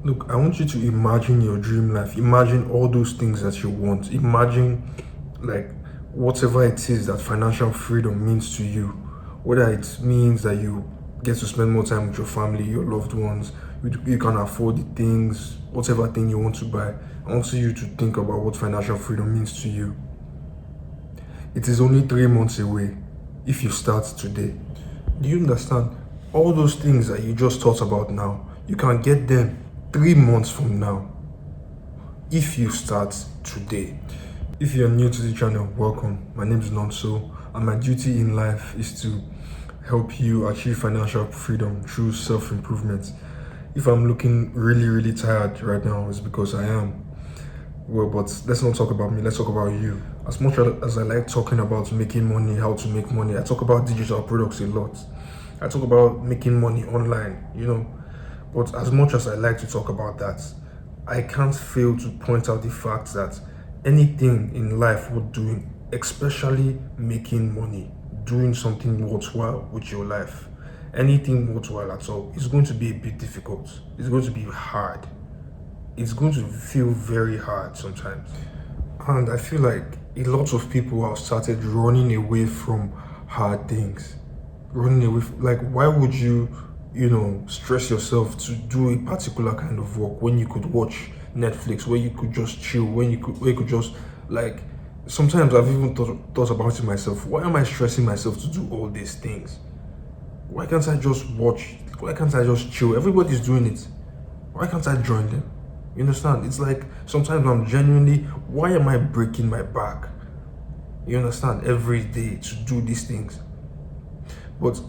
Look, I want you to imagine your dream life. Imagine all those things that you want. Imagine, like, whatever it is that financial freedom means to you. Whether it means that you get to spend more time with your family, your loved ones, you can afford the things, whatever thing you want to buy. I want you to think about what financial freedom means to you. It is only 3 months away if you start today. Do you understand? All those things that you just thought about now, you can get them 3 months from now if you start today. If you're new to the channel, welcome. My name is Nonso, and my duty in life is to help you achieve financial freedom through self-improvement. If I'm looking really tired right now, it's because I am. Well, but let's not talk about me, let's talk about you. As much as I like talking about making money, how to make money, I talk about digital products a lot. I talk about making money online, But as much as I like to talk about that, I can't fail to point out the fact that anything in life worth doing, especially making money, doing something worthwhile with your life, anything worthwhile at all, is going to be a bit difficult. It's going to be hard. It's going to feel very hard sometimes. And I feel like a lot of people have started running away from hard things. Running away like, why would you stress yourself to do a particular kind of work when you could watch Netflix, where you could just chill, where you could just, like, sometimes I've even thought about it myself. Why am I stressing myself to do all these things? Why can't I just watch? Why can't I just chill? Everybody's doing it. Why can't I join them? You understand? It's like sometimes I'm genuinely, why am I breaking my back? You understand? Every day to do these things. But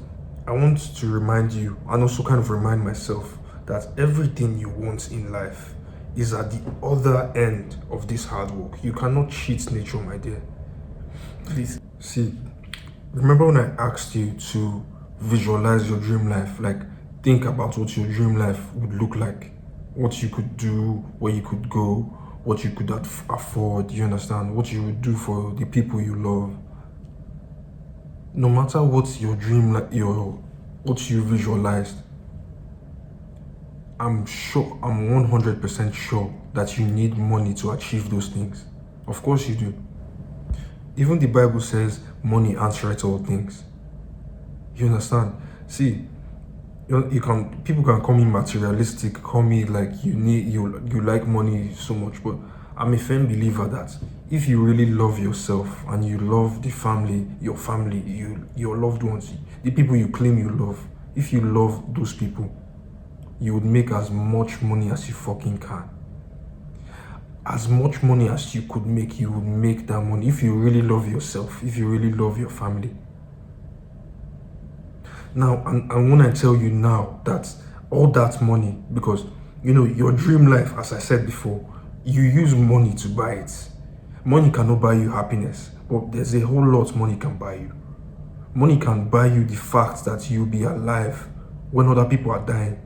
I want to remind you, and also kind of remind myself, that everything you want in life is at the other end of this hard work. You cannot cheat nature, my dear. Please. See, remember when I asked you to visualize your dream life? Like, think about what your dream life would look like, what you could do, where you could go, what you could afford, you understand? What you would do for the people you love. No matter what your dream, what you visualized, I'm 100% sure that you need money to achieve those things. Of course you do. Even the Bible says money answereth all things. You understand? See, people can call me materialistic, call me like you like money so much, but I'm a firm believer that if you really love yourself and you love the family, your loved ones, the people you claim you love, if you love those people, you would make as much money as you fucking can. As much money as you could make, you would make that money if you really love yourself, if you really love your family. Now, and when I tell you now that all that money, because your dream life, as I said before, you use money to buy it. Money cannot buy you happiness, but there's a whole lot money can buy you. Money can buy you the fact that you'll be alive when other people are dying.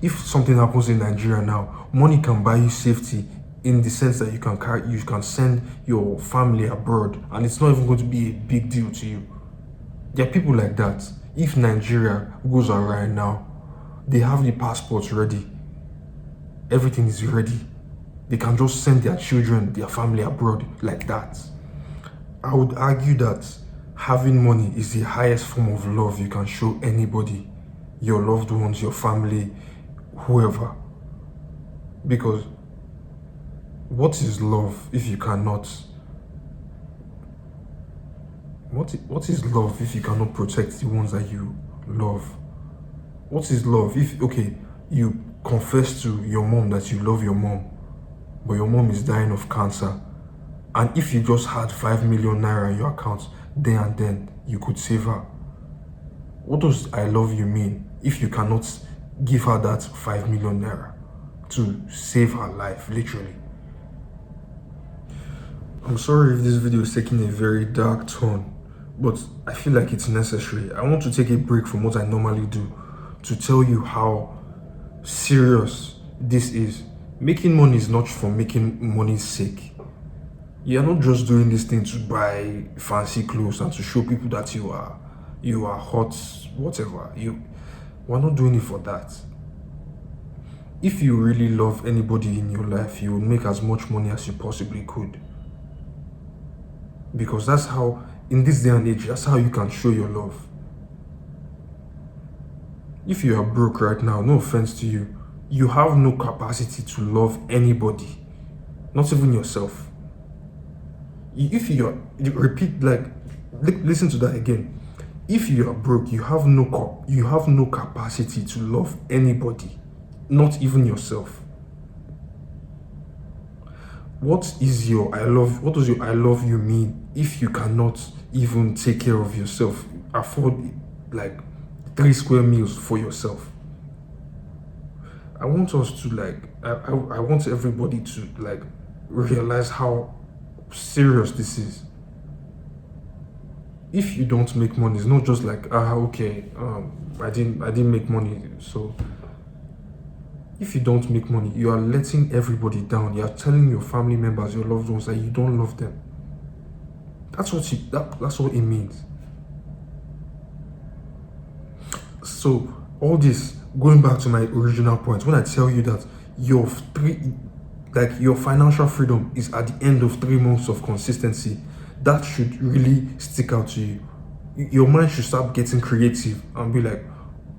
If something happens in Nigeria now, money can buy you safety, in the sense that you can send your family abroad and it's not even going to be a big deal to you. There are people like that. If Nigeria goes awry now, they have the passports ready. Everything is ready. They can just send their children, their family abroad like that. I would argue that having money is the highest form of love you can show anybody, your loved ones, your family, whoever. Because what is love if you cannot? What is love if you cannot protect the ones that you love? What is love if, okay, you confess to your mom that you love your mom, but your mom is dying of cancer, and if you just had 5 million naira in your account then and then, you could save her? What does I love you mean if you cannot give her that 5 million naira to save her life, literally? I'm sorry if this video is taking a very dark turn, but I feel like it's necessary. I want to take a break from what I normally do to tell you how serious this is. Making money is not for making money's sake. You're not just doing this thing to buy fancy clothes and to show people that you are hot, whatever. We're not doing it for that. If you really love anybody in your life, you would make as much money as you possibly could. Because that's how, in this day and age, that's how you can show your love. If you are broke right now, no offense to you, you have no capacity to love anybody, not even yourself. If you're, repeat, like, listen to that again. If you are broke, you have no capacity to love anybody, not even yourself. What does your I love you mean if you cannot even take care of yourself, afford like 3 square meals for yourself? I want us to I want everybody to like realize how serious this is. If you don't make money, it's not just like okay, I didn't make money, so if you don't make money, you are letting everybody down. You are telling your family members, your loved ones, that you don't love them. That's what it means. So all this, going back to my original point, when I tell you that your financial freedom is at the end of 3 months of consistency, that should really stick out to you. Your mind should start getting creative and be like,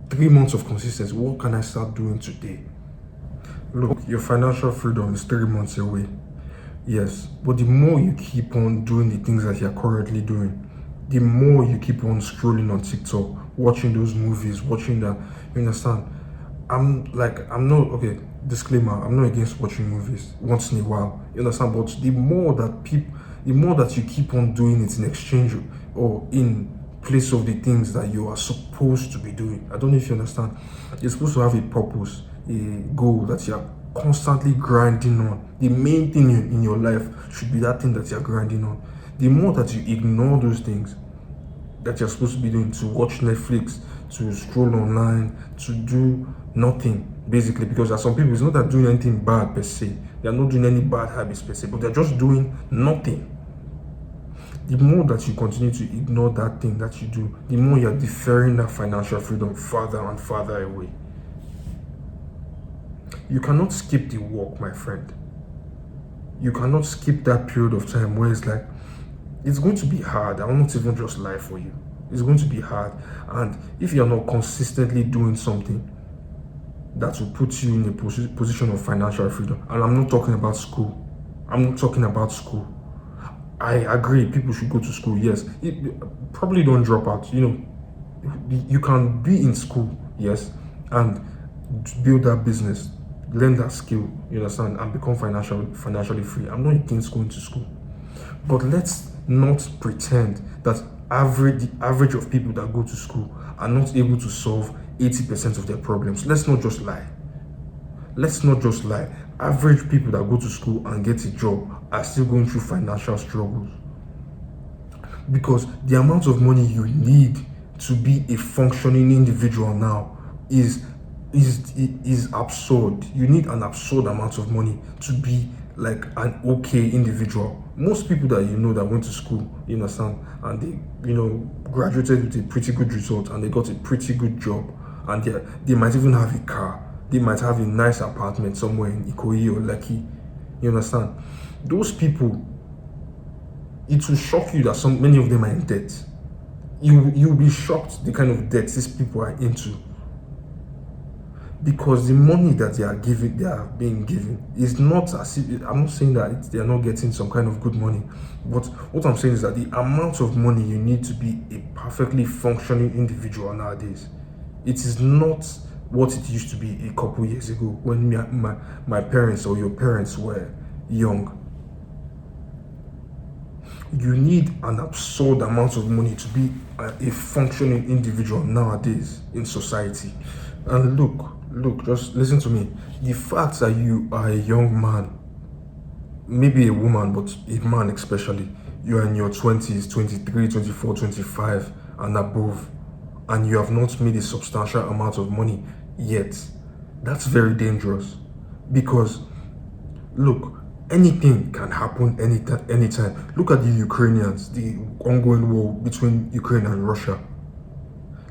3 months of consistency, what can I start doing today? Look, your financial freedom is 3 months away. Yes, but the more you keep on doing the things that you're currently doing, the more you keep on scrolling on TikTok, watching those movies, watching that, you understand? Disclaimer, I'm not against watching movies once in a while, you understand? But the more that you keep on doing it in exchange or in place of the things that you are supposed to be doing, I don't know if you understand, you're supposed to have a purpose, a goal that you're constantly grinding on. The main thing in your life should be that thing that you're grinding on. The more that you ignore those things that you're supposed to be doing, to watch Netflix, to scroll online, to do nothing, basically, because there are some people, it's not that doing anything bad per se, they're not doing any bad habits per se, but they're just doing nothing. The more that you continue to ignore that thing that you do, the more you're deferring that financial freedom farther and farther away. You cannot skip the walk, my friend. You cannot skip that period of time where it's like, it's going to be hard. I will not even just lie for you. It's going to be hard. And if you're not consistently doing something that will put you in a position of financial freedom, and I'm not talking about school. I agree, people should go to school, yes. Probably don't drop out, you can be in school, yes, and build that business, learn that skill, you understand, and become financially free. I'm not against going to school, but let's not pretend that the average of people that go to school are not able to solve 80% of their problems. Let's not just lie. Average people that go to school and get a job are still going through financial struggles, because the amount of money you need to be a functioning individual now is absurd. You need an absurd amount of money to be like an okay individual. Most people that that went to school, you understand, and they graduated with a pretty good result and they got a pretty good job, and they might even have a car, they might have a nice apartment somewhere in Ikoyi or Lekki, you understand. Those people, it will shock you that many of them are in debt. You'll be shocked the kind of debt these people are into, because the money that they are being given is not as if, I'm not saying that they are not getting some kind of good money, but what I'm saying is that the amount of money you need to be a perfectly functioning individual nowadays, it is not what it used to be a couple years ago when my parents or your parents were young. You need an absurd amount of money to be a functioning individual nowadays in society. And look, just listen to me. The fact that you are a young man, maybe a woman, but a man especially, you are in your 20s, 23, 24, 25 and above, and you have not made a substantial amount of money yet, that's very dangerous. Because look, anything can happen anytime. Look at the Ukrainians, the ongoing war between Ukraine and Russia.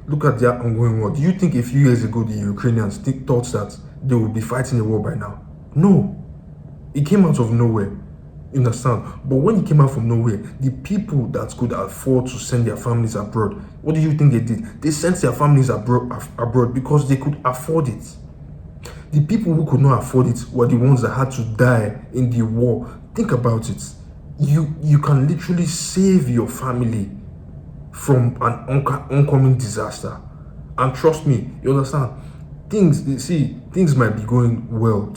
Look at their ongoing war. Do you think a few years ago the Ukrainians thought that they will be fighting a war by now. No, it came out of nowhere. You understand? But when it came out from nowhere, the people that could afford to send their families abroad, what do you think they did? They sent their families abroad because they could afford it. The people who could not afford it were the ones that had to die in the war. Think about it. You can literally save your family from an oncoming disaster. And trust me, you understand? Things might be going well.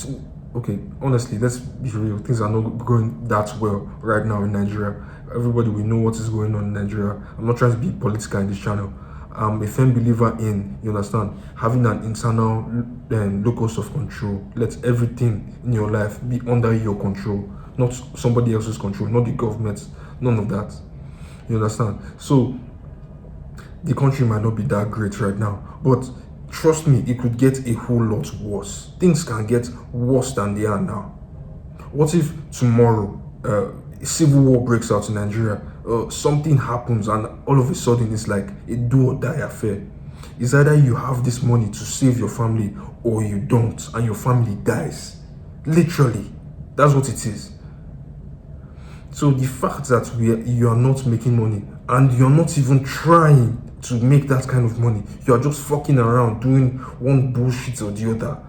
Okay, honestly, let's be real. Things are not going that well right now in Nigeria. Everybody will know what is going on in Nigeria. I'm not trying to be political in this channel. I'm a firm believer in, you understand, having an internal locus of control. Let everything in your life be under your control, not somebody else's control, not the government, none of that. You understand? So the country might not be that great right now, but trust me, it could get a whole lot worse. Things can get worse than they are now. What if tomorrow a civil war breaks out in Nigeria? Something happens and all of a sudden it's like a do or die affair. It's either you have this money to save your family or you don't, and your family dies. Literally, that's what it is. So the fact that you are not making money and you're not even trying to make that kind of money, you're just fucking around doing one bullshit or the other.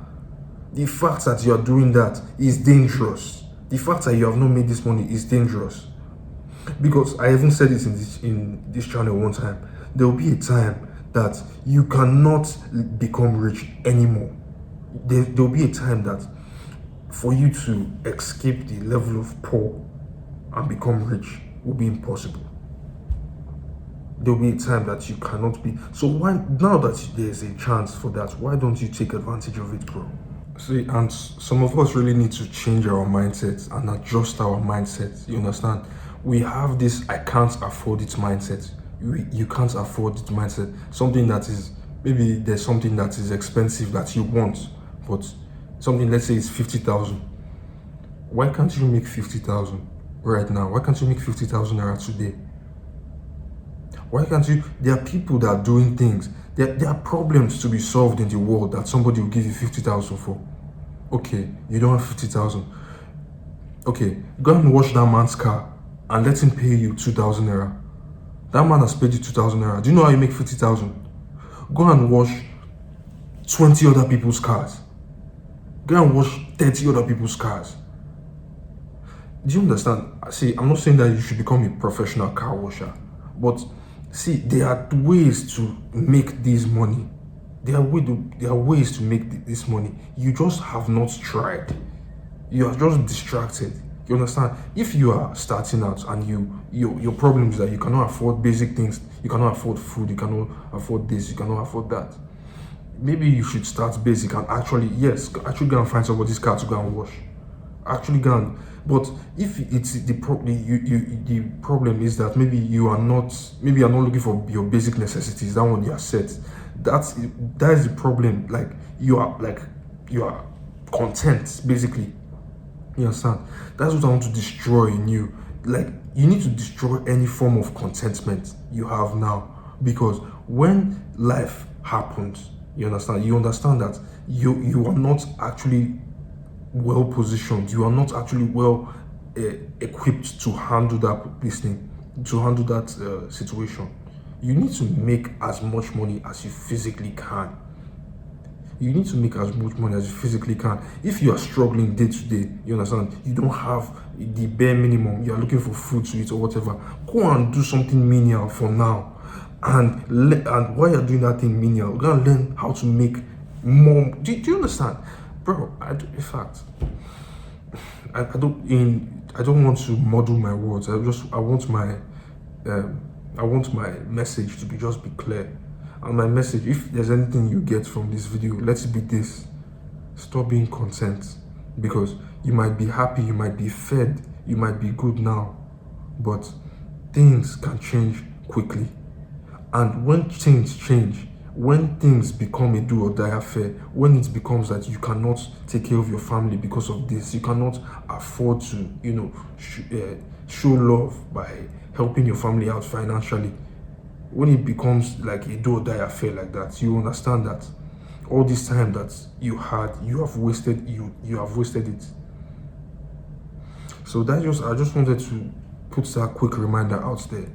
The fact that you're doing that is dangerous. The fact that you have not made this money is dangerous. Because I even said it in this channel one time. There will be a time that you cannot become rich anymore. There will be a time that for you to escape the level of poor and become rich will be impossible. There will be a time that you cannot be. So why, now that there's a chance for that, why don't you take advantage of it, bro? See, and some of us really need to change our mindsets and adjust our mindsets. You understand? We have this I can't afford it mindset. You can't afford it mindset. Something that is, maybe there's something that is expensive that you want, but something, let's say it's 50,000. Why can't you make 50,000 right now? Why can't you make 50,000 naira today? Why can't you? There are people that are doing things. There are problems to be solved in the world that somebody will give you 50,000 for. Okay, you don't have 50,000. Okay, go and wash that man's car and let him pay you 2,000 naira. That man has paid you 2,000 naira. Do you know how you make 50,000? Go and wash 20 other people's cars. Go and wash 30 other people's cars. Do you understand? See, I'm not saying that you should become a professional car washer, but see, there are ways to make this money. There are ways to make this money. You just have not tried. You are just distracted. You understand? If you are starting out and your problem is that you cannot afford basic things, you cannot afford food, you cannot afford this, you cannot afford that. Maybe you should start basic and actually go and find somebody's car to go and wash. Actually go and, but if it's the problem is that maybe you're not looking for your basic necessities, that one you are set. That is the problem. Like you are content basically. You understand? That's what I want to destroy in you. Like, you need to destroy any form of contentment you have now, because when life happens, you understand that you are not actually well positioned. You are not actually well equipped to handle that situation. You need to make as much money as you physically can. You need to make as much money as you physically can. If you are struggling day to day, you understand, you don't have the bare minimum, you are looking for food to eat or whatever, go and do something menial for now. And while you're doing that thing menial, go and learn how to make more. Do you understand? Bro, in fact, I don't want to muddle my words. I want my message to just be clear. And my message, if there's anything you get from this video, let it be this: stop being content. Because you might be happy, you might be fed, you might be good now, but things can change quickly. And when things change, when things become a do or die affair, when it becomes that you cannot take care of your family because of this, you cannot afford to, show love by helping your family out financially, when it becomes like a do or die affair like that, you understand that All this time that you had, you have wasted it. So I just wanted to put that quick reminder out there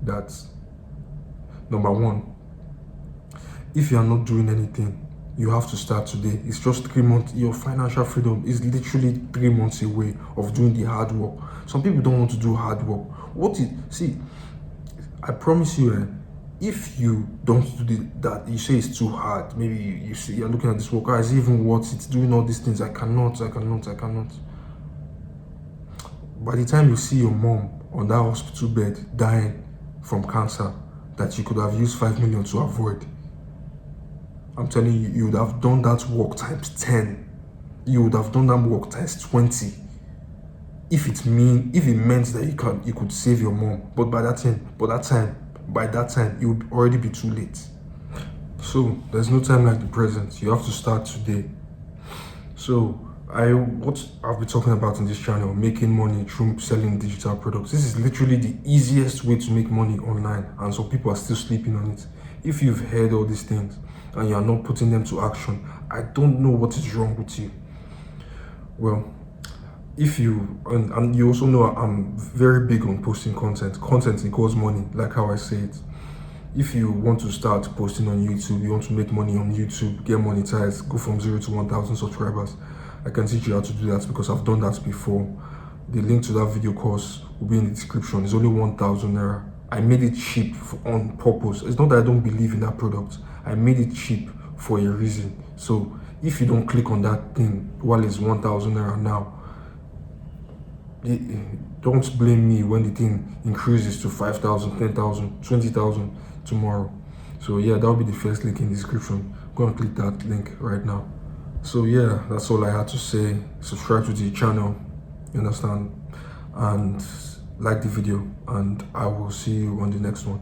that, number one, if you are not doing anything, you have to start today. It's just 3 months. Your financial freedom is literally 3 months away of doing the hard work. Some people don't want to do hard work. See, I promise you, if you don't do that, you say it's too hard. Maybe you see you're looking at this work, is it even worth it? Doing all these things, I cannot. By the time you see your mom on that hospital bed dying from cancer that you could have used 5 million to avoid, I'm telling you, you would have done that work times 10. You would have done that work times 20. If it meant that you could save your mom. But by that time, it would already be too late. So there's no time like the present. You have to start today. So what I've been talking about in this channel, making money through selling digital products. This is literally the easiest way to make money online, and some people are still sleeping on it. If you've heard all these things and you are not putting them to action, I don't know what is wrong with you. Well, if you, and you also know I'm very big on posting content. Content equals money, like how I say it. If you want to start posting on YouTube, you want to make money on YouTube, get monetized, go from 0 to 1,000 subscribers, I can teach you how to do that because I've done that before. The link to that video course will be in the description. It's only 1,000 naira. I made it cheap on purpose. It's not that I don't believe in that product. I made it cheap for a reason. So if you don't click on that thing while it's 1,000 naira now, don't blame me when the thing increases to 5,000, 10,000, 20,000 tomorrow. So yeah, that'll be the first link in the description. Go and click that link right now. So yeah, that's all I had to say. Subscribe to the channel, you understand, and like the video, and I will see you on the next one.